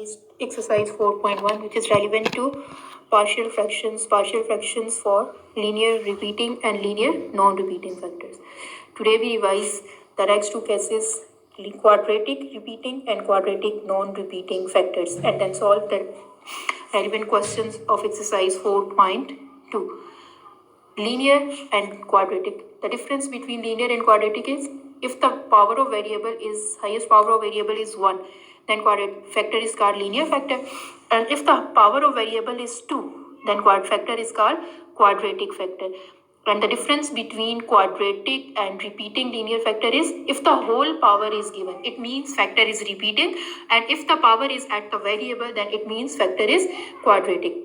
is exercise 4.1, which is relevant to partial fractions for linear repeating and linear non-repeating factors. Today we revise the next two cases, quadratic repeating and quadratic non-repeating factors, and then solve the relevant questions of exercise 4.2. Linear and quadratic. The difference between linear and quadratic is if the power of variable is highest power of variable is 1, then quadratic factor is called linear factor, and if the power of variable is 2, then quad factor is called quadratic factor. And the difference between quadratic and repeating linear factor is if the whole power is given, it means factor is repeating, and if the power is at the variable, then it means factor is quadratic.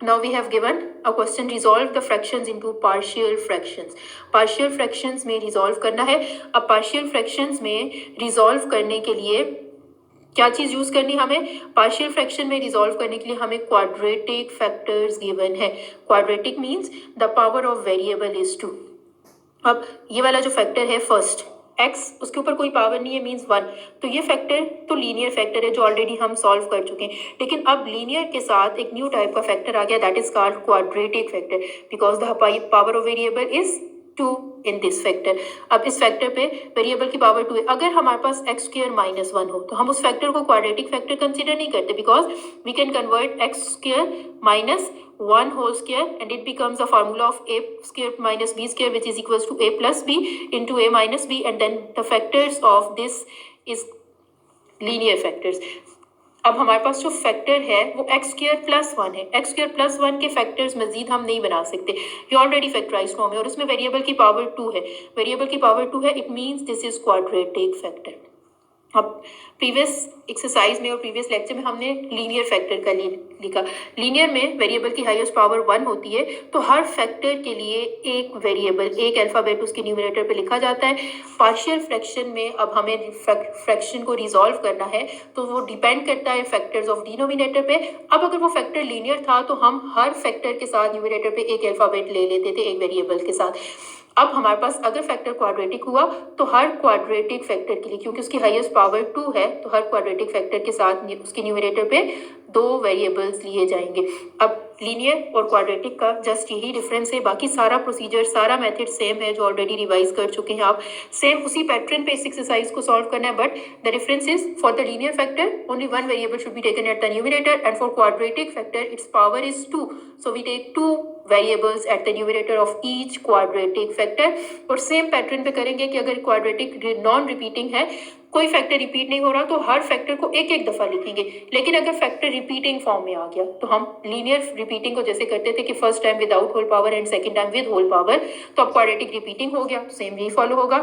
Now we have given a question, resolve the fractions into partial fractions. Partial fractions में resolve करना है. अब partial fractions में resolve करने के लिए क्या चीज यूज करनी हमें? पार्शियल फ्रैक्शन में रिजॉल्व करने के लिए हमें क्वाड्रेटिक फैक्टर्स गिवन है. Quadratic means the power of variable is 2. अब ये वाला जो फैक्टर है फर्स्ट x, उसके ऊपर कोई पावर नहीं है, मींस 1, तो ये फैक्टर तो लीनियर फैक्टर है जो ऑलरेडी हम सॉल्व कर चुके हैं. लेकिन अब लीनियर के साथ एक न्यू टाइप का फैक्टर आ गया, that is called quadratic factor, because the power of variable is 2 in this factor. अब इस फैक्टर पे वेरिएबल की पावर 2 है. अगर हमारे पास x स्क्वायर माइनस 1 हो तो हम उस फैक्टर को क्वाड्रेटिक फैक्टर कंसीडर नहीं करते, because we can convert x square minus 1 whole square and it becomes a formula of a square minus b square, which is equals to a plus b into a minus b, and then the factors of this is linear factors. अब हमारे पास जो factor है वो x square plus 1 है. x square plus 1 के factors मजीद हम नहीं बना सकते, ये ऑलरेडी फैक्टराइज्ड फॉर्म है और उसमें वेरिएबल की पावर 2 है. वेरिएबल की पावर 2 है, it means this is quadratic factor. अब प्रीवियस एक्सरसाइज में और प्रीवियस लेक्चर में हमने लीनियर फैक्टर का लिखा. लीनियर में वेरिएबल की हाईएस्ट पावर 1 होती है, तो हर फैक्टर के लिए एक वेरिएबल, एक अल्फाबेट उसके न्यूमरेटर पे लिखा जाता है. पार्शियल फ्रैक्शन में अब हमें फ्रैक्शन को रिजॉल्व करना है तो वो डिपेंड करता है फैक्टर्स ऑफ डिनोमिनेटर पे. अब अगर वो फैक्टर लीनियर था तो हम हर फैक्टर के साथ न्यूमरेटर पे एक अल्फाबेट ले लेते थे, एक वेरिएबल के साथ. अब हमारे पास अगर फैक्टर क्वाड्रेटिक हुआ तो हर क्वाड्रेटिक फैक्टर के लिए, क्योंकि उसकी हाईएस्ट पावर 2 है, तो हर क्वाड्रेटिक फैक्टर के साथ उसके न्यूमरेटर पे 2 वेरिएबल्स लिए जाएंगे. अब लीनियर और क्वाड्रेटिक का जस्ट यही डिफरेंस है, बाकी सारा प्रोसीजर, सारा मेथड सेम है जो ऑलरेडी रिवाइज कर चुके हैं आप. सेम उसी पैटर्न पे इस एक्सरसाइज को सॉल्व करना है, but the difference is for the linear factor only 1 variable should be taken at the numerator, and for quadratic factor its power is 2, so we take 2 variables at the numerator of each quadratic factor. और same pattern पे करेंगे कि अगर quadratic non repeating है, कोई factor repeat नहीं हो रहा, तो हर फैक्टर को एक एक दफा लिखेंगे. लेकिन अगर फैक्टर रिपीटिंग फॉर्म में आ गया तो हम लीनियर रिपीटिंग को जैसे करते थे कि first time without whole power and second time with whole power, तो अब क्वाड्रेटिक रिपीटिंग हो गया, तो सेम यही फॉलो होगा.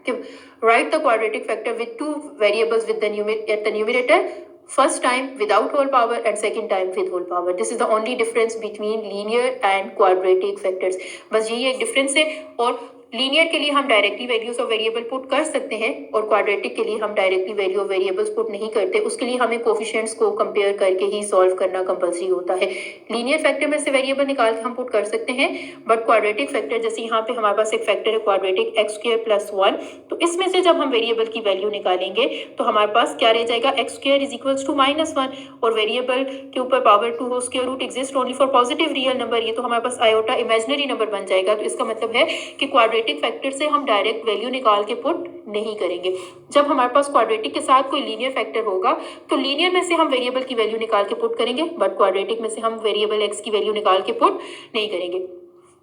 Right the quadratic factor with 2 variables with eight the numerator, first time without whole power and second time with whole power. This is the only difference between linear and quadratic factors. बस यही एक difference है. और linear के लिए हम directly values of variable put कर सकते हैं और क्वाड्रेटिक के लिए हम directly value of variables put नहीं करते. उसके लिए हमें कोफिशिएंट्स को कंपेयर करके ही सॉल्व करना कंपल्सरी होता है. लीनियर फैक्टर में से वेरिएबल निकाल के हम पुट कर सकते हैं, बट क्वाड्रेटिक फैक्टर, जैसे यहाँ पे हमारे पास एक फैक्टर है क्वाड्रेटिक x स्क्वायर प्लस 1, तो इसमें से जब हम वेरिएबल की वैल्यू निकालेंगे तो हमारे पास क्या रह जाएगा, x square is equals to minus 1, और वेरिएबल के ऊपर पावर 2 हो, square root exist only for positive real number, ये तो हमारे पास आयोटा इमेजिनरी नंबर बन जाएगा. तो इसका मतलब है कि क्वाड्रेटिक फैक्टर से हम डायरेक्ट वैल्यू निकाल के पुट नहीं करेंगे. जब हमारे पास क्वाड्रेटिक के साथ कोई लीनियर फैक्टर होगा तो लीनियर में से हम वेरिएबल की वैल्यू निकाल के पुट करेंगे, बट क्वाड्रेटिक में से हम वेरिएबल x की वैल्यू निकाल के पुट नहीं करेंगे.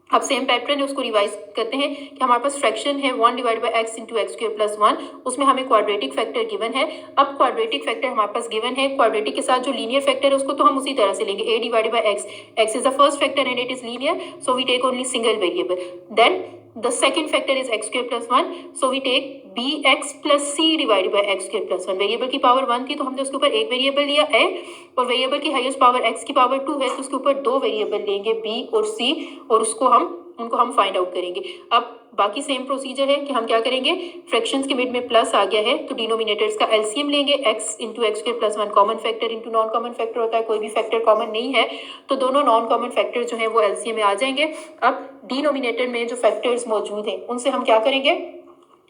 अब सेम पैटर्न है, उसको रिवाइज करते हैं कि हमारे पास फ्रैक्शन है 1 divide by x into x square plus 1, उसमें हमें क्वाड्रेटिक फैक्टर गिवन है. अब क्वाड्रेटिक फैक्टर हमारे पास गिवन है, क्वाड्रेटिक के साथ जो लीनियर फैक्टर है उसको तो हम उसी तरह से लेंगे, a divide by x. X is the first factor and it is linear, so we take only single variable. Then the second factor is x square plus 1, so we take bx plus c divided by x square plus 1. Variable की power 1 थी तो हमने उसके ऊपर एक variable लिया a, और variable की हाईएस्ट पावर x की पावर 2 है तो उसके ऊपर 2 वेरिएबल लेंगे b और c, और उनको हम फाइंड आउट करेंगे. अब बाकी सेम प्रोसीजर है कि हम क्या करेंगे, फ्रैक्शंस के मिड में प्लस आ गया है तो डिनोमिनेटर्स का एलसीएम लेंगे, x into x square plus 1 common factor into non common factor होता है, कोई भी फैक्टर कॉमन नहीं है तो दोनों नॉन कॉमन फैक्टर जो है वो एलसीएम में आ जाएंगे. अब डिनोमिनेटर में जो फैक्टर्स मौजूद हैं उनसे हम क्या करेंगे,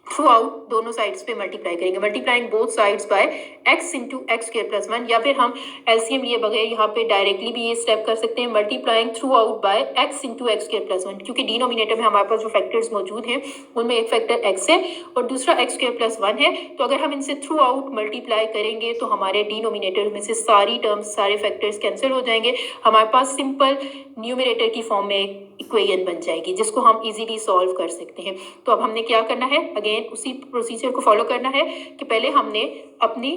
थ्रू आउट दोनों साइड्स पे मल्टीप्लाई करेंगे, multiplying both sides by x into x square plus 1, या फिर हम एलसीएम लिए बगैर यहाँ पे डायरेक्टली भी ये स्टेप कर सकते हैं, multiplying through out by x into x square plus 1, क्योंकि डिनोमिनेटर में हमारे पास जो फैक्टर्स मौजूद हैं उनमें एक फैक्टर x है और दूसरा एक्स स्क्र प्लस 1 है। तो अगर हम इनसे थ्रू आउट मल्टीप्लाई करेंगे तो हमारे डिनोमिनेटर में से सारी टर्म्स, सारे फैक्टर्स कैंसिल हो जाएंगे, हमारे पास सिंपल न्यूमरेटर की फॉर्म में इक्वेशन बन जाएगी जिसको हम इजीली सॉल्व कर सकते हैं। तो अब हमने क्या करना है, अगेन उसी प्रोसीजर को फॉलो करना है कि पहले हमने अपनी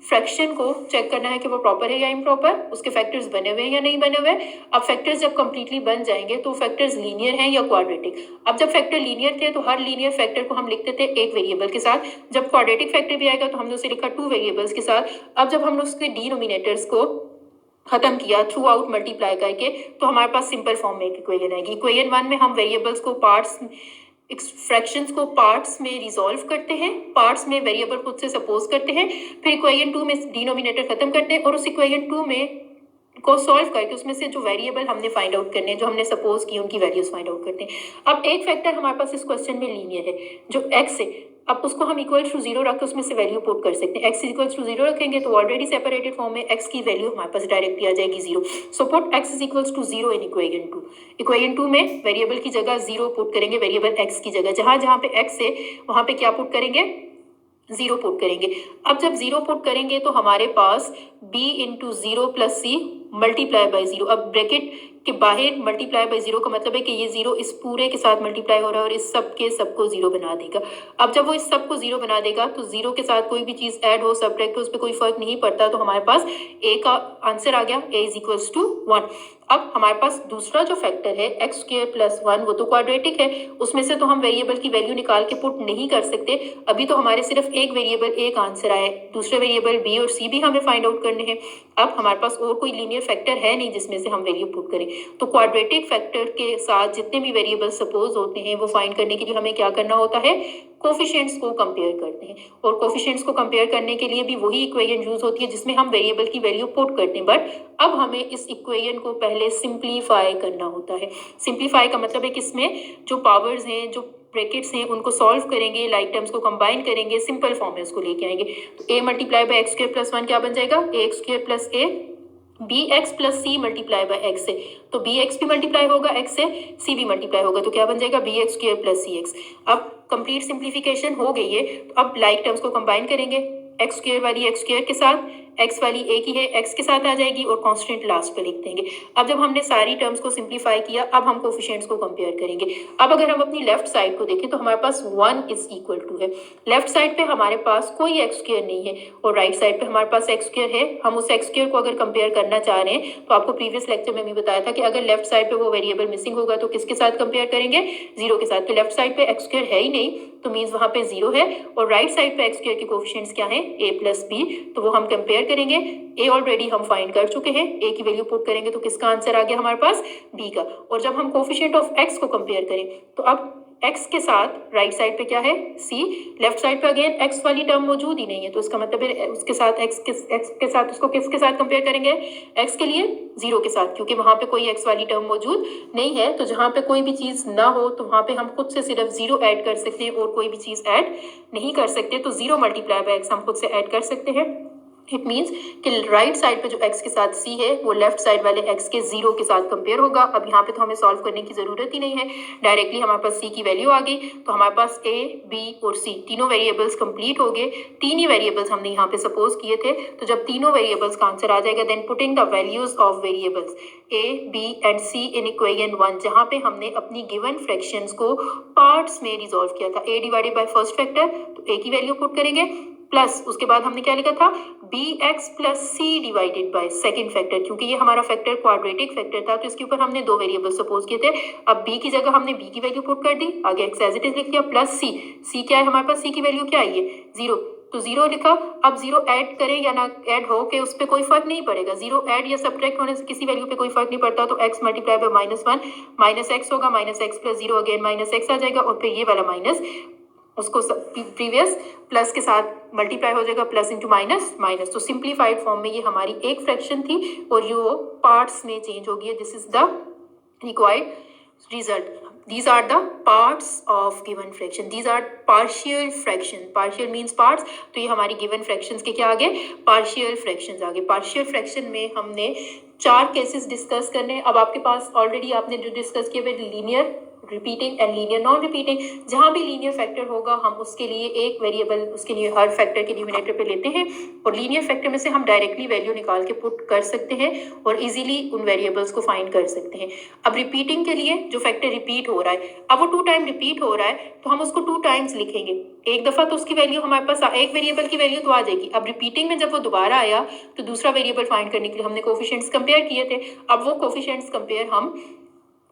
फ्रैक्शन को चेक करना है कि वो प्रॉपर है या इम्प्रॉपर, उसके फैक्टर्स बने हुए हैं या नहीं बने हुए। अब फैक्टर्स जब कंप्लीटली बन जाएंगे तो फैक्टर्स लीनियर हैं या क्वाड्रेटिक। अब जब फैक्टर लीनियर थे तो हर लीनियर फैक्टर को हम लिखते थे एक वेरिएबल के साथ, जब क्वाड्रेटिक फैक्टर भी आएगा तो हमने उसे लिखा 2 वेरिएबल्स के साथ। अब जब हमने उसके डिनोमिनेटर्स को खत्म किया थ्रू आउट मल्टीप्लाई करके तो हमारे पास सिंपल फॉर्म में एक इक्वेशन आएगी। इक्वेशन 1 में हम वेरिएबल्स को पार्ट्स, फ्रैक्शंस को पार्ट्स में रिजॉल्व करते हैं, पार्ट्स में वेरिएबल खुद से सपोज करते हैं, फिर इक्वेशन 2 में डिनोमिनेटर खत्म करते हैं और उस इक्वेशन 2 में को सॉल्व करके उसमें से जो वेरिएबल हमने फाइंड आउट करने हैं, जो हमने सपोज की उनकी वैल्यूज फाइंड आउट करते हैं। अब एक फैक्टर हमारे पास इस क्वेश्चन में लीनियर है जो x है, अब उसको हम इक्वल टू 0 रख के उसमें से वैल्यू पुट कर सकते हैं। x इक्वल टू 0 रखेंगे तो ऑलरेडी सेपरेटेड फॉर्म में x की वैल्यू हमारे पास डायरेक्टली आ जाएगी 0। So put x is equal to 0 in equation 2। Equation 2 में वेरिएबल की जगह 0 पुट करेंगे, वेरिएबल x की जगह जहां जहां पे x है वहां पे क्या पुट करेंगे, 0 पुट करेंगे। अब जब 0 पुट करेंगे तो हमारे पास b into 0 plus c multiply by 0। अब ब्रैकेट के बाहर मल्टीप्लाई बाई 0 का मतलब है कि ये 0 इस पूरे के साथ मल्टीप्लाई हो रहा है और इस सब के सबको 0 बना देगा। अब जब वो इस सब को 0 बना देगा तो 0 के साथ कोई भी चीज़ ऐड हो, सब्ट्रैक्ट हो, उस पर कोई फर्क नहीं पड़ता। तो हमारे पास a का आंसर आ गया, a इज इक्वल्स टू 1। अब हमारे पास दूसरा जो फैक्टर है एक्स स्क्वायर प्लस 1 वो तो क्वाड्रेटिक है, उसमें से तो हम वेरिएबल की वैल्यू निकाल के पुट नहीं कर सकते। अभी तो हमारे सिर्फ एक वेरिएबल एक आंसर आए, दूसरे वेरिएबल b और c भी हमें फाइंड आउट करने हैं। अब हमारे पास और कोई लीनियर फैक्टर है नहीं जिसमें से हम वैल्यू पुट करें, तो क्वाड्रेटिक फैक्टर के साथ जितने भी वेरिएबल सपोज होते हैं वो फाइंड करने के लिए हमें क्या करना होता है, कोफिशिएंट्स को कंपेयर करते हैं। और कोफिशिएंट्स को कंपेयर करने के लिए भी वही इक्वेशन यूज होती है जिसमें हम वेरिएबल की वैल्यू पुट करते हैं। बट अब हमें इस इक्वेशन को पहले सिंप्लीफाई करना होता है। सिंप्लीफाई का मतलब है कि इसमें जो पावर्स हैं, जो ब्रैकेट्स हैं, उनको सॉल्व करेंगे, लाइक टर्म्स को कंबाइन करेंगे, सिंपल फॉर्म में उसको लेके आएंगे। तो a multiply by x square plus 1 क्या बन जाएगा, a x square plus a b x plus c multiply by x से, तो बी एक्स भी मल्टीप्लाई होगा एक्स से, सी भी मल्टीप्लाई होगा, तो क्या बन जाएगा b x square plus c x. अब कंप्लीट सिंप्लीफिकेशन हो गई है, तो अब लाइक टर्म्स को कंबाइन करेंगे, एक्स स्क्वायर वाली एक्स स्क्वायर के साथ, एक्स वाली ए की है एक्स के साथ आ जाएगी और कांस्टेंट लास्ट पे लिख देंगे। अब जब हमने सारी टर्म्स को सिंप्लीफाई किया, अब हम कोफिशिएंट्स को कंपेयर करेंगे। अब अगर हम अपनी लेफ्ट साइड को देखें तो हमारे पास 1 इज इक्वल टू है, लेफ्ट साइड पे हमारे पास कोई एक्स स्क्वायर नहीं है और राइट साइड पे हमारे पास एक्स स्क्वायर है। हम उस एक्स स्क्वायर को अगर कंपेयर करना चाह रहे हैं तो आपको प्रीवियस लेक्चर में भी बताया था कि अगर लेफ्ट साइड पे वो वेरिएबल मिसिंग होगा तो किसके साथ कंपेयर करेंगे, 0 के साथ। तो लेफ्ट साइड पे एक्स स्क्वायर है ही नहीं तो मीन्स वहां पे 0 है, और राइट साइड पे एक्स स्क्वायर के कोफिशिएंट्स क्या है, a प्लस बी, तो वो हम कंपेयर करेंगे। a ऑलरेडी हम फाइंड कर चुके हैं, a की वैल्यू पुट करेंगे तो किसका आंसर आ गया हमारे पास, b का। और जब हम कोफिशिएंट ऑफ x को कंपेयर करें तो अब x के साथ राइट साइड पे क्या है c, लेफ्ट साइड पे अगेन x वाली टर्म मौजूद ही नहीं है, तो इसका मतलब है उसके साथ x के साथ उसको किसके साथ कंपेयर करेंगे, x के लिए 0 के साथ, क्योंकि वहां पे कोई x वाली टर्म मौजूद नहीं है। तो जहां पे कोई भी चीज ना हो तो वहां पे हम खुद से सिर्फ 0 ऐड कर सकते हैं और कोई भी चीज ऐड नहीं कर सकते। तो 0 मल्टीप्लाई बाय x हम खुद से ऐड कर सकते हैं। इट मीन्स कि राइट साइड पे जो x के साथ c है वो लेफ्ट साइड वाले x के 0 के साथ कंपेयर होगा। अब यहाँ पे तो हमें सॉल्व करने की जरूरत ही नहीं है, डायरेक्टली हमारे पास c की वैल्यू आ गई। तो हमारे पास a, b और c तीनों वेरिएबल्स कंप्लीट हो गए। तीन ही वेरिएबल्स हमने यहाँ पे सपोज किए थे, तो जब तीनों वेरिएबल्स का आंसर आ जाएगा then putting the values of variables a, b and c in equation 1, जहाँ पे हमने अपनी गिवन फ्रैक्शंस को पार्ट्स में रिजॉल्व किया था। a divided by first factor, तो a की वैल्यू पुट करेंगे, प्लस उसके बाद हमने क्या लिखा था, b x plus c divided by second factor, क्योंकि ये हमारा फैक्टर क्वाड्रेटिक फैक्टर था तो इसके ऊपर हमने 2 वेरिएबल सपोज किए थे। अब b की जगह हमने b की वैल्यू पुट कर दी, आगे एक्स एज इट इज लिख दिया, प्लस c क्या है हमारे पास, c की वैल्यू क्या आई है 0, तो 0 लिखा। अब 0 ऐड करें या ना ऐड हो के उस पर कोई फर्क नहीं पड़ेगा, 0 ऐड या सब्ट्रैक्ट होने से किसी वैल्यू पे कोई फर्क नहीं पड़ता। तो x multiply by -1 minus x होगा, minus x plus 0 again minus x आ जाएगा, और फिर ये वाला माइनस उसको प्रीवियस प्लस के साथ मल्टीप्लाई हो जाएगा, प्लस इंटू माइनस माइनस। तो सिंप्लीफाइड फॉर्म में ये हमारी एक फ्रैक्शन थी और ये पार्ट्स में चेंज हो गई है। This is the required result. These are the parts of given fraction. These are partial fraction. Partial means parts. तो ये हमारी given fractions के क्या आ गए? Partial fractions आ गए. Partial fraction में हमने 4 केसेस डिस्कस करने. अब आपके पास ऑलरेडी आपने जो डिस्कस किए हुए linear repeating and linear non repeating, जहाँ भी लीनियर फैक्टर होगा हम उसके लिए एक वेरिएबल उसके लिए हर फैक्टर के न्यूमरेटर पे लेते हैं और लीनियर फैक्टर में से हम डायरेक्टली वैल्यू निकाल के पुट कर सकते हैं और इजीली उन वेरिएबल्स को फाइंड कर सकते हैं. अब रिपीटिंग के लिए जो फैक्टर रिपीट हो रहा है, अब वो 2 टाइम रिपीट हो रहा है तो हम उसको 2 टाइम्स लिखेंगे. एक दफ़ा तो उसकी वैल्यू हमारे पास एक वेरिएबल की वैल्यू तो आ जाएगी. अब रिपीटिंग में जब वो दोबारा आया तो दूसरा वेरिएबल फाइंड करने के लिए हमने कोफिशिएंट्स कंपेयर किए थे. अब वो कोफिशिएंट्स कंपेयर हम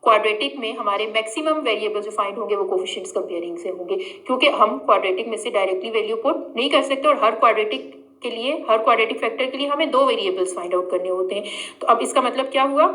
क्वाड्रेटिक में हमारे मैक्सिमम वेरिएबल जो फाइंड होंगे वो कोफिशिएंट्स कंपेयरिंग से होंगे, क्योंकि हम क्वाड्रेटिक में से डायरेक्टली वैल्यू पुट नहीं कर सकते और हर क्वाड्रेटिक फैक्टर के लिए हमें 2 वेरिएबल्स फाइंड आउट करने होते हैं. तो अब इसका मतलब क्या हुआ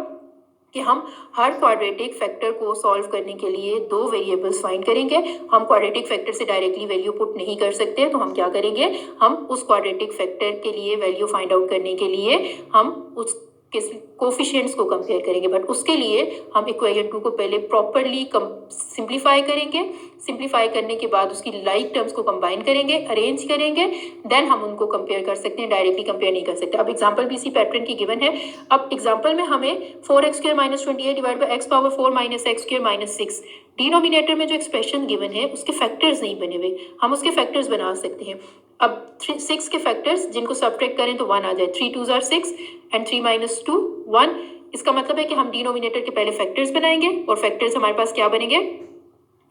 कि हम हर क्वाड्रेटिक फैक्टर को सॉल्व करने के लिए 2 वेरिएबल्स फाइंड करेंगे. हम क्वाड्रेटिक फैक्टर से डायरेक्टली वैल्यू पुट नहीं कर सकते तो हम क्या करेंगे, हम उस क्वाड्रेटिक फैक्टर के लिए वैल्यू फाइंड आउट करने के लिए हम उस कोफिशिएंट्स को कंपेयर करेंगे. बट उसके लिए हम इक्वेशन 2 को पहले प्रॉपरली सिंप्लीफाई करेंगे. सिंप्लीफाई करने के बाद उसकी लाइक टर्म्स को कंबाइन करेंगे, अरेंज करेंगे, देन हम उनको कंपेयर कर सकते हैं. डायरेक्टली कंपेयर नहीं कर सकते. अब एग्जांपल भी इसी पैटर्न की गिवन है. अब एग्जांपल में हमें 4x² - 28 divide by x⁴ - x² - 6 denominator में जो एक्सप्रेशन गिवन है उसके फैक्टर्स नहीं बने हुए, हम उसके फैक्टर्स बना सकते हैं. अब 6 के फैक्टर्स जिनको सब्ट्रैक्ट करें तो 1 आ जाए. 3 2s are 6 एंड 3 - 2 1. इसका मतलब है कि हम डिनोमिनेटर के पहले फैक्टर्स बनाएंगे और फैक्टर्स हमारे पास क्या बनेंगे,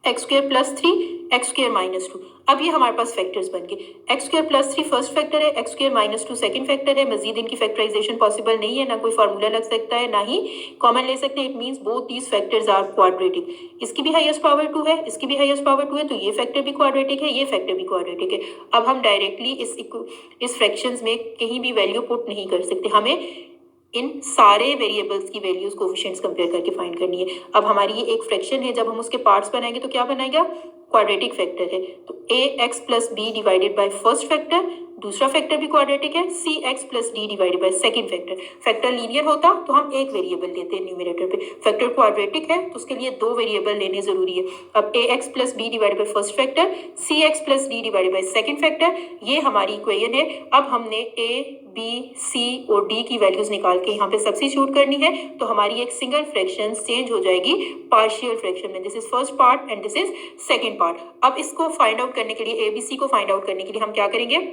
x² + 3 x² - 2. अब ये हमारे पास फैक्टर्स बन गए. x² + 3 फर्स्ट फैक्टर है, x² - 2 सेकंड फैक्टर है. मजीद इनकी फैक्टराइजेशन पॉसिबल नहीं है, ना कोई फार्मूला लग सकता है, ना ही कॉमन ले सकते हैं. It means both these factors are quadratic. इसकी भी हाईएस्ट पावर 2 है, इसकी भी हाईएस्ट पावर 2 है, तो ये फैक्टर भी क्वाड्रेटिक है, ये फैक्टर भी क्वाड्रेटिक है. अब हम डायरेक्टली इस फ्रैक्शंस में कहीं भी वैल्यू पुट नहीं कर सकते. हमें इन सारे वेरिएबल्स की वैल्यूज कोफिशिएंट्स कंपेयर करके फाइंड करनी है. अब हमारी ये एक फ्रैक्शन है, जब हम उसके पार्ट्स बनाएंगे तो क्या बनाएगा, क्वाड्रेटिक फैक्टर है. तो ax + b divided by first factor, दूसरा फैक्टर भी क्वाड्रेटिक है, cx + d divided by second factor. Factor linear होता तो हम एक वेरिएबल लेते हैं न्यूमरेटर पे. फैक्टर क्वाड्रेटिक है तो उसके लिए 2 वेरिएबल लेने जरूरी है. अब ax + b divided by first factor, cx + d divided by second factor, ये हमारी इक्वेशन है. अब हमने a b c और d की वैल्यूज निकाल के यहाँ पे सब्स्टिट्यूट करनी है तो हमारी एक सिंगल फ्रैक्शन चेंज हो जाएगी पार्शियल फ्रैक्शन में. This is first part and this is second part. अब इसको फाइंड आउट करने के लिए ABC को फाइंड आउट करने के लिए हम क्या करेंगे,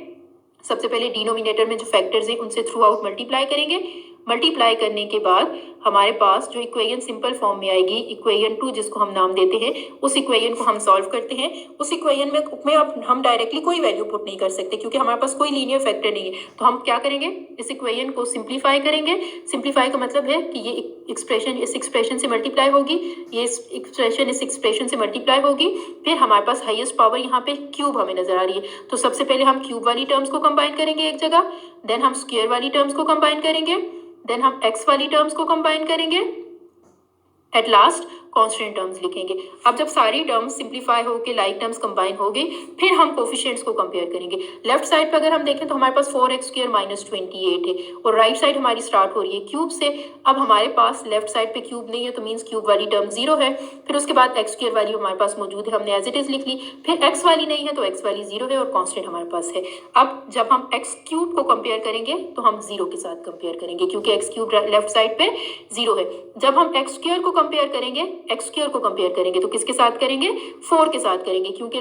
सबसे पहले डिनोमिनेटर में जो फैक्टर्स हैं उनसे थ्रू आउट मल्टीप्लाई करेंगे. मल्टीप्लाई करने के बाद हमारे पास जो इक्वेशन सिंपल फॉर्म में आएगी, इक्वेशन 2 जिसको हम नाम देते हैं, उस इक्वेशन को हम सॉल्व करते हैं. उस इक्वेशन में अब हम डायरेक्टली कोई वैल्यू पुट नहीं कर सकते क्योंकि हमारे पास कोई लीनियर फैक्टर नहीं है. तो हम क्या करेंगे, इस इक्वेशन को सिंप्लीफाई करेंगे. सिंप्लीफाई का मतलब है कि ये एक्सप्रेशन इस एक्सप्रेशन से मल्टीप्लाई होगी, ये एक्सप्रेशन इस एक्सप्रेशन से मल्टीप्लाई होगी. फिर हमारे पास हाईएस्ट पावर यहाँ पे क्यूब हमें नजर आ रही है. तो सबसे पहले हम क्यूब वाली टर्म्स को कंबाइन करेंगे एक जगह, देन हम स्क्वायर वाली टर्म्स को कंबाइन करेंगे, देन हम x वाली टर्म्स को कंबाइन करेंगे, एट लास्ट कांस्टेंट टर्म्स लिखेंगे. अब जब सारी टर्म्स सिंप्लीफाई होकर लाइक टर्म्स कंबाइन हो गई फिर हम कोफिशिएंट्स को कंपेयर करेंगे. लेफ्ट साइड पर अगर हम देखें तो हमारे पास 4x² - 28 है और राइट साइड हमारी स्टार्ट हो रही है क्यूब से. अब हमारे पास लेफ्ट साइड पे क्यूब नहीं है तो मीन्स क्यूब वाली टर्म 0 है. फिर उसके बाद x² वाली हमारे पास मौजूद है, हमने एज इट इज लिख ली. फिर x वाली नहीं है तो x वाली 0 है और कांस्टेंट हमारे पास है. अब जब हम x³ को कंपेयर करेंगे तो हम 0 के साथ कंपेयर करेंगे क्योंकि x³ लेफ्ट साइड पे 0 है. जब हम x² को कंपेयर करेंगे, x² को कंपेयर करेंगे तो किसके साथ करेंगे, 4 के साथ करेंगे क्योंकि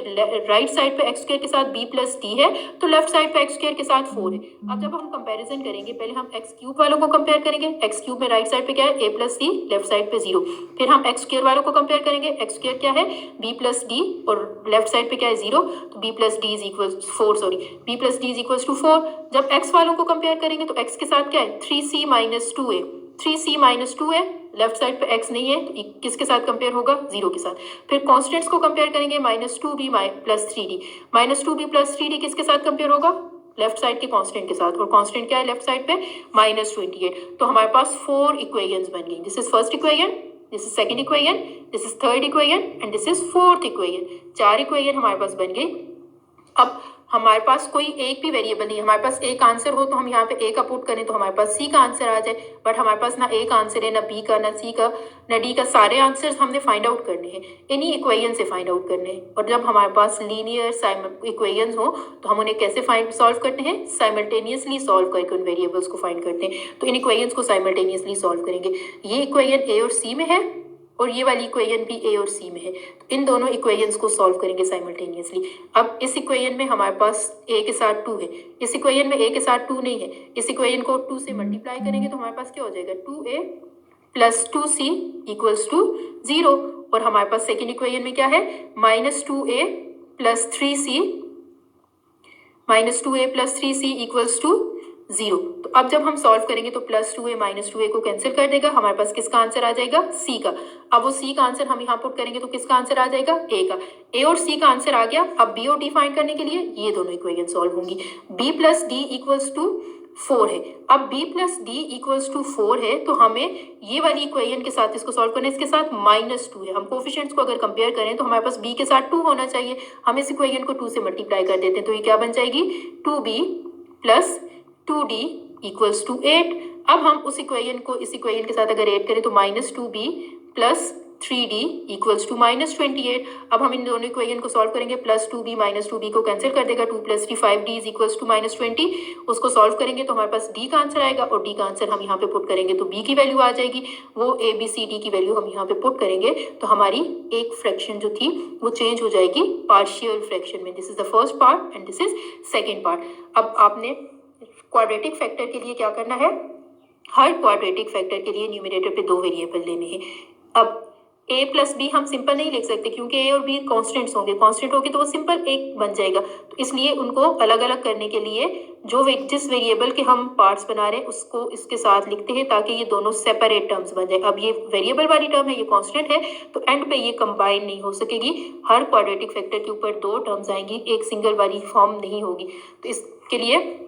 राइट साइड पे x² के साथ b + d है तो लेफ्ट साइड पे x² के साथ 4 है. अब जब हम कंपैरिजन करेंगे, पहले हम x³ वालों को कंपेयर करेंगे. x³ में राइट साइड पे क्या है, a + c, लेफ्ट साइड पे 0. फिर हम x² वालों को कंपेयर करेंगे. x² क्या है, b + d और लेफ्ट साइड पे क्या है 0, तो b + d = 4 b + d = 4. जब x वालों को कंपेयर करेंगे तो x के साथ क्या है, 3c - 2 है. 3c - 2 है, लेफ्ट साइड पे x नहीं है तो किसके साथ कंपेयर होगा, 0 के साथ. फिर कांस्टेंट्स को कंपेयर करेंगे, -2b + 3d. -2b + 3d किसके साथ कंपेयर होगा, लेफ्ट साइड के कांस्टेंट के साथ. और कांस्टेंट क्या है लेफ्ट साइड पे, -28. तो हमारे पास 4 इक्वेशंस बन गई. This is first equation, this is second equation, this is third equation and this is fourth equation. 4 equation हमारे पास बन गई. अब हमारे पास कोई एक भी वेरिएबल नहीं है, हमारे पास एक आंसर हो तो हम यहाँ पे ए का पुट करें तो हमारे पास सी का आंसर आ जाए, बट हमारे पास ना ए का आंसर है, ना बी का, ना सी का, ना डी का। सारे आंसर्स हमने फाइंड आउट करने हैं, इन्हीं इक्वेशन से फाइंड आउट करने हैं। और जब हमारे पास लीनियर इक्वेशंस हो तो हम उन्हें कैसे सॉल्व करते हैं, साइमल्टेनियसली सॉल्व करके उन वेरिएबल्स को फाइंड करते हैं। तो इन इक्वेशंस को साइमल्टेनियसली सॉल्व करेंगे। ये इक्वेशन ए और सी में है और ये वाली इक्वेशन भी ए और सी में है, तो इन दोनों इक्वेशंस को सॉल्व करेंगे साइमल्टेनियसली। अब इस इक्वेशन में हमारे पास ए के साथ 2 है, इस इक्वेशन में ए के साथ 2 नहीं है, इस इक्वेशन को 2 से मल्टीप्लाई करेंगे तो हमारे पास क्या हो जाएगा, 2a plus 2c equals to 0। और हमारे पास सेकेंड इक्वेशन में क्या है, -2a plus 3c equals to 0। तो अब जब हम सॉल्व करेंगे तो +2a -2a को कैंसिल कर देगा, हमारे पास किसका आंसर आ जाएगा, सी का। अब वो सी का आंसर हम यहाँ पुट करेंगे तो किसका आंसर आ जाएगा, ए का। ए और सी का आंसर आ गया। अब बी और डी फाइंड करने के लिए ये दोनों इक्वेशन सॉल्व होंगी। b plus d equals to 4 है। अब b plus d equals to 4 है तो हमें ये वाली इक्वेशन के साथ इसको सॉल्व करना है, इसके साथ -2 है। हम कोफिशिएंट्स को अगर कंपेयर करें तो हमारे पास b के साथ 2 होना चाहिए, हम इस इक्वेशन को 2 से मल्टीप्लाई कर देते हैं तो ये क्या बन जाएगी, 2b plus 2d equals to 8। अब हम उस इक्वेशन को इस इक्वेशन के साथ अगर ऐड करें तो -2b plus 3d equals to -28। अब हम इन दोनों इक्वेशन को सॉल्व करेंगे, +2b -2b को कैंसिल कर देगा, 2 + 3 5d इक्वल्स टू -20। उसको सॉल्व करेंगे तो हमारे पास d का आंसर आएगा और d का आंसर हम यहाँ पे पुट करेंगे तो b की वैल्यू आ जाएगी, वो a b c d की वैल्यू हम यहाँ पे पुट करेंगे तो हमारी एक फ्रैक्शन जो थी वो चेंज हो जाएगी पार्शियल फ्रैक्शन में। This is the first part and this is second part. अब आपने क्वाड्रेटिक फैक्टर के लिए क्या करना है, हर क्वाड्रेटिक फैक्टर के लिए न्यूमरेटर पे 2 वेरिएबल लेने हैं। अब a प्लस बी हम सिंपल नहीं लिख सकते क्योंकि a और b कॉन्स्टेंट्स होंगे, कॉन्स्टेंट होगी तो वो सिंपल एक बन जाएगा, तो इसलिए उनको अलग अलग करने के लिए जिस वेरिएबल के हम पार्ट्स बना रहे हैं उसको इसके साथ लिखते हैं ताकि ये दोनों सेपरेट टर्म्स बन जाए। अब ये वेरिएबल वाली टर्म है, ये कांस्टेंट है, तो एंड पे ये कंबाइन नहीं हो सकेगी। हर क्वाड्रेटिक फैक्टर के ऊपर 2 टर्म्स आएंगी, एक सिंगल वाली फॉर्म नहीं होगी। तो इसके लिए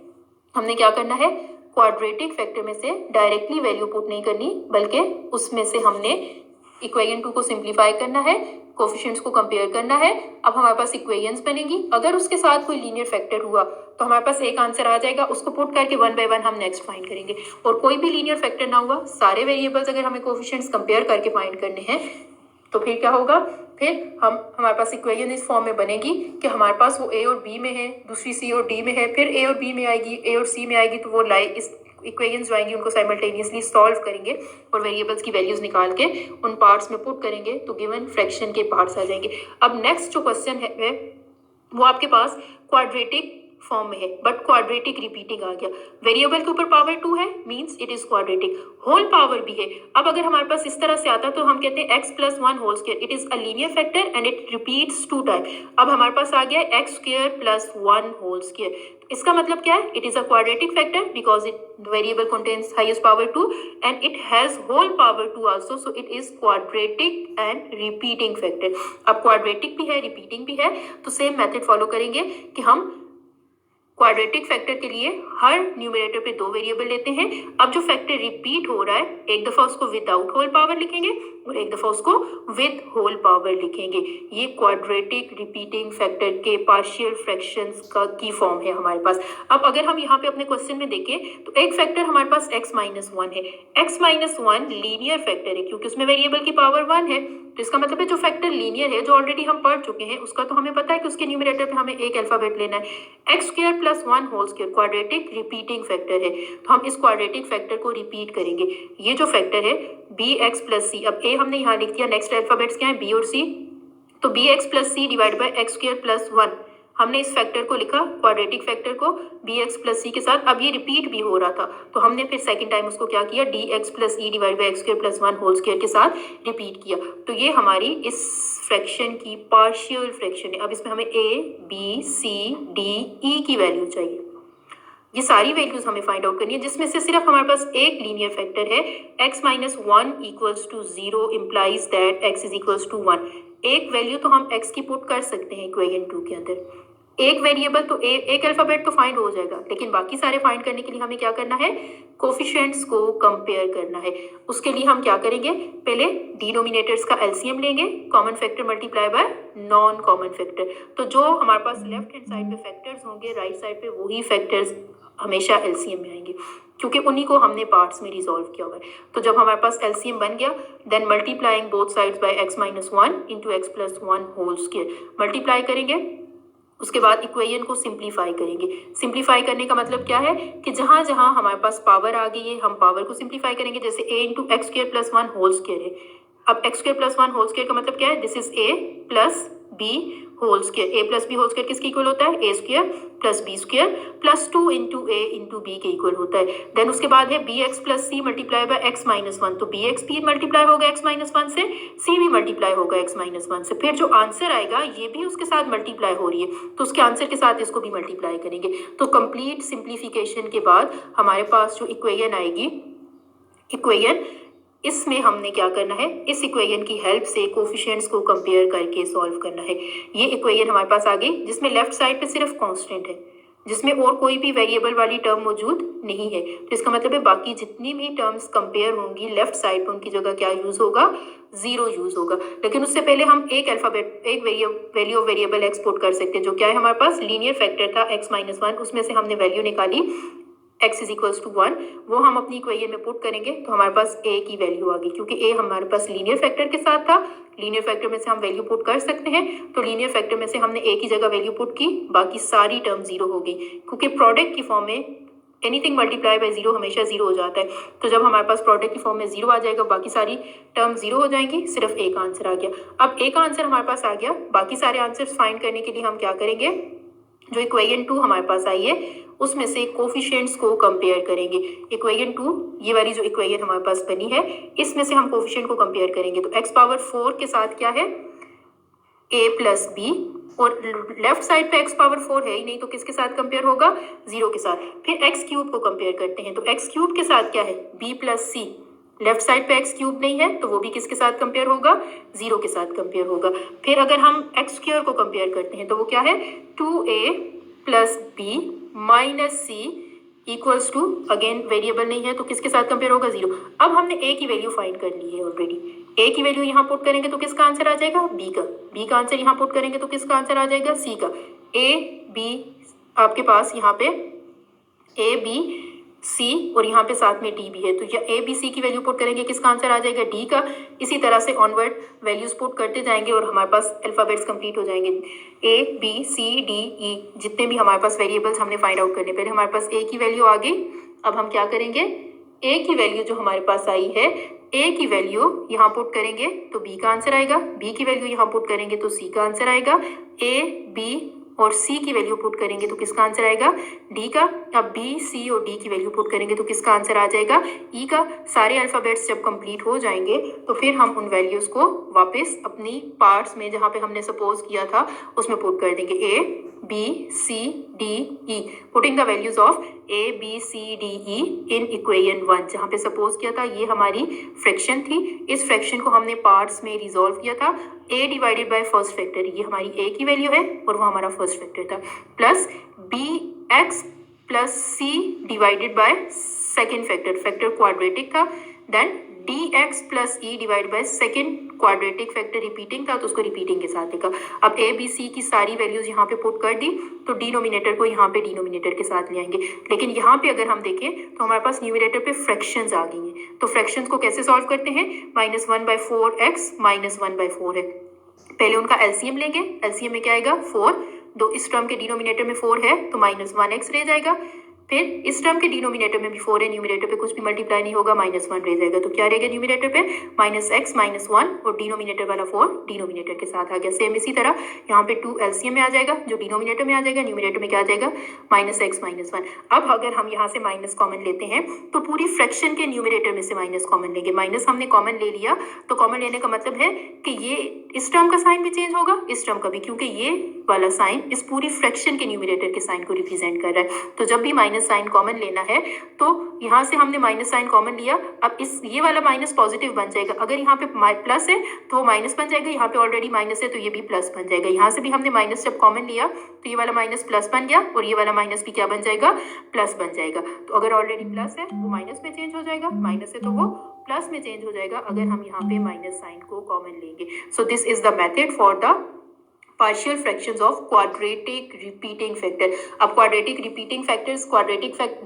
हमने क्या करना है, क्वाड्रेटिक फैक्टर में से डायरेक्टली वैल्यू पुट नहीं करनी, बल्कि उसमें से हमने इक्वेशन 2 को सिंप्लीफाई करना है, कोफिशिएंट्स को कंपेयर करना है। अब हमारे पास इक्वेशंस बनेगी, अगर उसके साथ कोई लीनियर फैक्टर हुआ तो हमारे पास एक आंसर आ जाएगा, उसको पुट करके 1 बाय 1 हम नेक्स्ट फाइंड करेंगे। और कोई भी लीनियर फैक्टर ना हुआ, सारे वेरिएबल्स अगर हमें कोफिशिएंट्स कंपेयर करके फाइंड करने हैं तो फिर क्या होगा, फिर हमारे पास इक्वेशन इस फॉर्म में बनेगी कि हमारे पास वो a और b में है, दूसरी c और d में है, फिर a और b में आएगी, a और c में आएगी, तो वो इस इक्वेशंस जो आएंगी उनको साइमल्टेनियसली सॉल्व करेंगे और वेरिएबल्स की वैल्यूज निकाल के उन पार्ट्स में पुट करेंगे तो गिवन फ्रैक्शन के पार्ट्स आ जाएंगे। अब नेक्स्ट जो क्वेश्चन है वो आपके पास क्वाड्रेटिक फॉर्म में है, बट क्वाड्रेटिक रिपीटिंग आ गया। वेरिएबल के ऊपर पावर 2 है, means it is quadratic. Whole power भी है। अब अगर हमारे पास इस तरह से आता तो हम कहते हैं x + 1 whole square, it is a linear factor and it repeats 2 time. अब हमारे पास आ गया x² + 1 होल स्क्वायर, इसका मतलब क्या है, it is a quadratic factor because it variable contains highest power 2 and it has whole power 2 also, so it is quadratic and repeating factor. अब quadratic भी है, रिपीटिंग भी है, तो सेम मेथड फॉलो करेंगे कि हम क्वाड्रेटिक फैक्टर के लिए हर न्यूमरेटर पे 2 वेरिएबल लेते हैं। अब जो फैक्टर रिपीट हो रहा है, एक दफा उसको विदाउट होल पावर लिखेंगे और एक दफा उसको विद होल पावर लिखेंगे। ये क्वाड्रेटिक रिपीटिंग फैक्टर के पार्शियल फ्रैक्शंस की फॉर्म है हमारे पास। अब अगर हम यहाँ पे अपने क्वेश्चन में देखें तो एक फैक्टर हमारे पास x - 1 है। x - 1 लीनियर फैक्टर है क्योंकि उसमें वेरिएबल की पावर 1 है, तो इसका मतलब है जो फैक्टर लीनियर है, जो ऑलरेडी हम पढ़ चुके हैं, उसका तो हमें पता है कि उसके न्यूमरेटर पे हमें एक अल्फाबेट लेना है। x² + 1 whole square quadratic repeating factor है, तो हम इस क्वाड्रेटिक फैक्टर को रिपीट करेंगे। ये जो फैक्टर है bx + c, अब a हमने यहाँ लिख दिया, नेक्स्ट अल्फाबेट्स क्या है, b और c, तो bx + c divide by x² + 1 हमने इस फैक्टर को लिखा, क्वाड्रेटिक फैक्टर को bx + c के साथ। अब ये रिपीट भी हो रहा था तो हमने फिर सेकंड टाइम उसको क्या किया, dx + e divide by x² + 1 whole square के साथ रिपीट किया। तो ये हमारी इस फ्रैक्शन की पार्शियल फ्रैक्शन है। अब इसमें हमें a b c d e की वैल्यू चाहिए, ये सारी वैल्यूज हमें फाइंड आउट करनी है, जिसमें से सिर्फ हमारे पास एक लीनियर फैक्टर है। x - 1 = 0 implies that x = 1। एक वैल्यू तो हम x की पुट कर सकते हैं इक्वेशन 2 के अंदर, एक वेरिएबल तो एक अल्फाबेट तो फाइंड हो जाएगा, लेकिन बाकी सारे फाइंड करने के लिए हमें क्या करना है, कोफिशिएंट्स को कंपेयर करना है। उसके लिए हम क्या करेंगे, पहले डिनोमिनेटर्स का एलसीएम लेंगे, common factor multiply by non common factor. तो जो हमारे पास लेफ्ट हैंड साइड पे फैक्टर्स होंगे, राइट साइड पे वही फैक्टर्स हमेशा एलसीएम में आएंगे, क्योंकि उन्हीं को हमने पार्ट्स में रिजॉल्व किया हुआ है। तो जब हमारे पास एलसीएम बन गया, then multiplying both sides by x - 1 into x + 1 whole square, multiply करेंगे। उसके बाद इक्वेशन को सिंप्लीफाई करेंगे। सिंप्लीफाई करने का मतलब क्या है कि जहाँ जहाँ हमारे पास पावर आ गई है, हम पावर को सिंप्लीफाई करेंगे। जैसे a into x square plus 1 whole square है, अब x square plus 1 whole square का मतलब क्या है, this is a plus b whole square. a plus b whole square किसके इक्वल होता है, a square plus b square plus 2 into a into b के इक्वल होता है। देन उसके बाद है b x plus c multiply by x - 1, तो बी एक्स भी मल्टीप्लाई होगा x - 1 से, c भी मल्टीप्लाई होगा x - 1 से। फिर जो आंसर आएगा ये भी उसके साथ मल्टीप्लाई हो रही है, तो उसके आंसर के साथ इसको भी मल्टीप्लाई करेंगे। तो कंप्लीट सिंप्लीफिकेशन के बाद हमारे पास जो इक्वेशन आएगी, इक्वेशन इसमें हमने क्या करना है, इस इक्वेशन की हेल्प से कोफिशिएंट्स को कंपेयर करके सॉल्व करना है। ये इक्वेशन हमारे पास आ गई जिसमें लेफ्ट साइड पे सिर्फ कांस्टेंट है, जिसमें और कोई भी वेरिएबल वाली टर्म मौजूद नहीं है। तो इसका मतलब है बाकी जितनी भी टर्म्स कंपेयर होंगी लेफ्ट साइड पर, उनकी जगह क्या यूज होगा, जीरो यूज होगा। लेकिन उससे पहले हम एक अल्फाबेट, एक value of variable x put कर सकते हैं, जो क्या है हमारे पास लीनियर फैक्टर था x - 1, उसमें से हमने वैल्यू निकाली x = 1, वो हम अपनी इक्वेशन में पुट करेंगे तो हमारे पास a की वैल्यू आ गई, क्योंकि a हमारे पास लीनियर फैक्टर के साथ था। लीनियर फैक्टर में से हम वैल्यू पुट कर सकते हैं, तो लीनियर फैक्टर में से हमने a की जगह वैल्यू पुट की, बाकी सारी टर्म जीरो हो गई, क्योंकि प्रोडक्ट की फॉर्म में एनीथिंग मल्टीप्लाई बाय जीरो हमेशा जीरो हो जाता है। तो जब हमारे पास प्रोडक्ट की फॉर्म में जीरो आ जाएगा, बाकी सारी टर्म जीरो हो जाएंगी, सिर्फ a का आंसर आ गया। अब a का आंसर हमारे पास आ गया, बाकी सारे आंसर्स फाइंड करने के लिए हम क्या करेंगे, जो इक्वेशन 2 हमारे पास आई है उसमें से कोफिशिएंट्स को कंपेयर करेंगे। इक्वेशन 2, ये वाली जो इक्वेशन हमारे पास बनी है, इसमें से हम कोफिशिएंट को कंपेयर करेंगे। तो x पावर 4 के साथ क्या है, a प्लस बी, और लेफ्ट साइड पे x पावर 4 है ही नहीं, तो किसके साथ कंपेयर होगा, 0 के साथ। फिर x क्यूब को कंपेयर करते हैं, तो x क्यूब के साथ क्या है, b प्लस सी। लेफ्ट साइड पे x क्यूब नहीं है, तो वो भी किसके साथ कंपेयर होगा, 0 के साथ कंपेयर होगा। फिर अगर हम x स्क्वायर को कंपेयर करते हैं, तो वो क्या है, 2a plus b minus c equals to, again variable नहीं है तो किसके साथ कंपेयर होगा, 0। अब हमने a की वैल्यू फाइंड कर ली है ऑलरेडी, a की वैल्यू यहाँ पुट करेंगे तो किसका आंसर आ जाएगा, b का। b का आंसर यहाँ पुट करेंगे तो किसका आंसर आ जाएगा, c का। a b आपके पास यहाँ पे a b c और यहाँ पे साथ में d भी है, तो ये a b c की वैल्यू पुट करेंगे, किसका आंसर आ जाएगा, d का। इसी तरह से ऑनवर्ड वैल्यूज पुट करते जाएंगे और हमारे पास अल्फाबेट्स कंप्लीट हो जाएंगे। a b c d e, जितने भी हमारे पास वेरिएबल्स हमने फाइंड आउट करने, पहले हमारे पास a की वैल्यू आ गई। अब हम क्या करेंगे, a की वैल्यू जो हमारे पास आई है, a की वैल्यू यहाँ पुट करेंगे तो b का आंसर आएगा, b की वैल्यू यहाँ पुट करेंगे तो c का आंसर आएगा, a b और c की वैल्यू पुट करेंगे तो किसका आंसर आएगा, d का। अब b c और d की वैल्यू पुट करेंगे तो किसका आंसर आ जाएगा, e का। सारे अल्फाबेट्स जब कंप्लीट हो जाएंगे तो फिर हम उन वैल्यूज को वापस अपनी पार्ट्स में जहाँ पे हमने सपोज किया था उसमें पुट कर देंगे, a b c d e, putting the values of a b c d e in equation 1, जहाँ पे सपोज किया था ये हमारी फ्रैक्शन थी। इस फ्रैक्शन को हमने पार्ट्स में रिजॉल्व किया था, a divided by first factor, ये हमारी a की वैल्यू है और वो हमारा फर्स्ट फैक्टर था, plus bx plus c divided by second factor, factor quadratic था। Then dx plus e divide by second quadratic factor repeating था, तो उसको रिपीटिंग के साथ लिखा। अब a b c की सारी वैल्यूज यहाँ पे पुट कर दी, तो डिनोमिनेटर को यहाँ पे डिनोमिनेटर के साथ ले आएंगे। लेकिन यहाँ पे अगर हम देखें तो हमारे पास न्यूमिनेटर पे फ्रैक्शंस आ गई हैं, तो फ्रैक्शंस को कैसे सॉल्व करते हैं, -1/4x -1/4 है, पहले उनका एलसीएम लेंगे। एलसीएम में क्या आएगा, 4, दो इस टर्म के डिनोमिनेटर में 4 है तो -1x रह जाएगा। फिर इस टर्म के डिनोमिनेटर में भी 4 है, न्यूमिनेटर पे कुछ भी मल्टीप्लाई नहीं होगा, -1 रह जाएगा। तो क्या रहेगा न्यूमिनेटर पे, -x -1 और डिनोमिनेटर वाला 4 डिनोमिनेटर के साथ आ गया। सेम इसी तरह यहाँ पे 2 एलसीएम में आ जाएगा, जो डिनोमिनेटर में आ जाएगा, न्यूमिनेटर में क्या आ जाएगा, -x -1। अब अगर हम यहाँ से माइनस कॉमन लेते हैं तो पूरी फ्रैक्शन के न्यूमिनेटर में से माइनस कॉमन लेंगे। माइनस हमने कॉमन ले लिया, तो कॉमन लेने का मतलब है कि ये इस टर्म का साइन भी चेंज होगा, इस टर्म का भी, क्योंकि ये वाला साइन इस पूरी फ्रैक्शन के न्यूमरेटर के साइन को रिप्रेजेंट कर रहा है। तो जब भी माइनस साइन कॉमन लेना है तो यहाँ से हमने माइनस साइन कॉमन लिया, अब इस ये वाला माइनस पॉजिटिव बन जाएगा, अगर यहाँ पे प्लस है तो माइनस बन जाएगा, यहाँ पे ऑलरेडी माइनस है तो ये भी प्लस बन जाएगा। यहाँ से भी हमने माइनस जब कॉमन लिया तो ये वाला माइनस प्लस बन गया और ये वाला माइनस भी क्या बन जाएगा, प्लस बन जाएगा। तो अगर ऑलरेडी प्लस है वो माइनस में चेंज हो जाएगा, माइनस है तो वो प्लस में चेंज हो जाएगा अगर हम यहाँ पे माइनस साइन को कॉमन लेंगे। So this is the method for the partial fractions of quadratic repeating factor. अब quadratic repeating factors,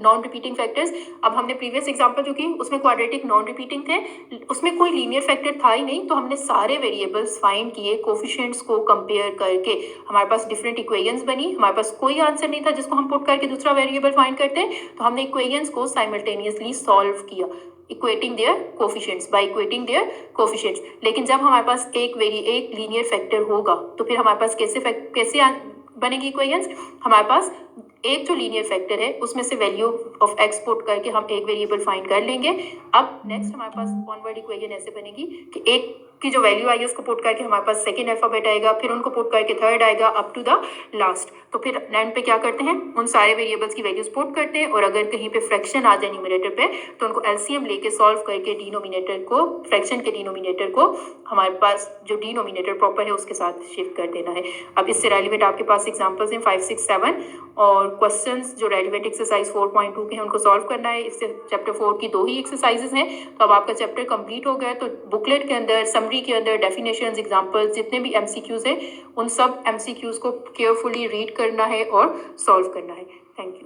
non repeating factors, अब हमने प्रीवियस एग्जांपल जो की उसमें क्वाड्रेटिक नॉन रिपीटिंग थे, उसमें कोई लीनियर फैक्टर था ही नहीं, तो हमने सारे वेरिएबल्स फाइंड किए, कोफिशिएंट्स को कंपेयर करके हमारे पास डिफरेंट इक्वेशंस बनी, हमारे पास कोई आंसर नहीं था जिसको हम पुट करके दूसरा वेरिएबल फाइंड करते हैं, तो हमने इक्वेशंस को साइमल्टेनियसली सॉल्व किया, equating their coefficients, by equating their coefficients। लेकिन जब हमारे पास एक लीनियर फैक्टर होगा तो फिर हमारे पास कैसे बनेगी इक्वेशंस, हमारे पास एक जो लीनियर फैक्टर है उसमें से वैल्यू ऑफ एक्स पुट करके हम एक वेरिएबल फाइंड कर लेंगे। अब नेक्स्ट हमारे पास ऑनवर्ड इक्वेशन ऐसे बनेगी कि एक की जो वैल्यू आई है उसको पुट करके हमारे पास सेकंड अल्फाबेट आएगा, फिर उनको पुट करके थर्ड आएगा अप टू द लास्ट। तो फिर एंड पे क्या करते हैं, उन सारे वेरिएबल्स की वैल्यूज पुट करते हैं और अगर कहीं पे फ्रैक्शन आ जाए न्यूमरेटर पे तो उनको एलसीएम लेके सॉल्व करके डिनोमिनेटर को, फ्रैक्शन के डिनोमिनेटर को हमारे पास जो डिनोमिनेटर प्रॉपर है उसके साथ शिफ्ट कर देना है। अब इससे रेलिवेंट आपके पास एग्जाम्पल्स हैं 5, 6, 7 और क्वेश्चंस जो रेलिवेंट एक्सरसाइज 4.2 के हैं उनको सॉल्व करना है। इससे चैप्टर 4 की 2 ही एक्सरसाइजेस हैं, तो अब आपका चैप्टर कंप्लीट हो गया। तो बुकलेट के अंदर, समरी के अंदर डेफिनेशंस, एग्जांपल्स, जितने भी एमसीक्यूज हैं उन सब एमसीक्यूज को केयरफुली रीड करना है और सॉल्व करना है। Thank you.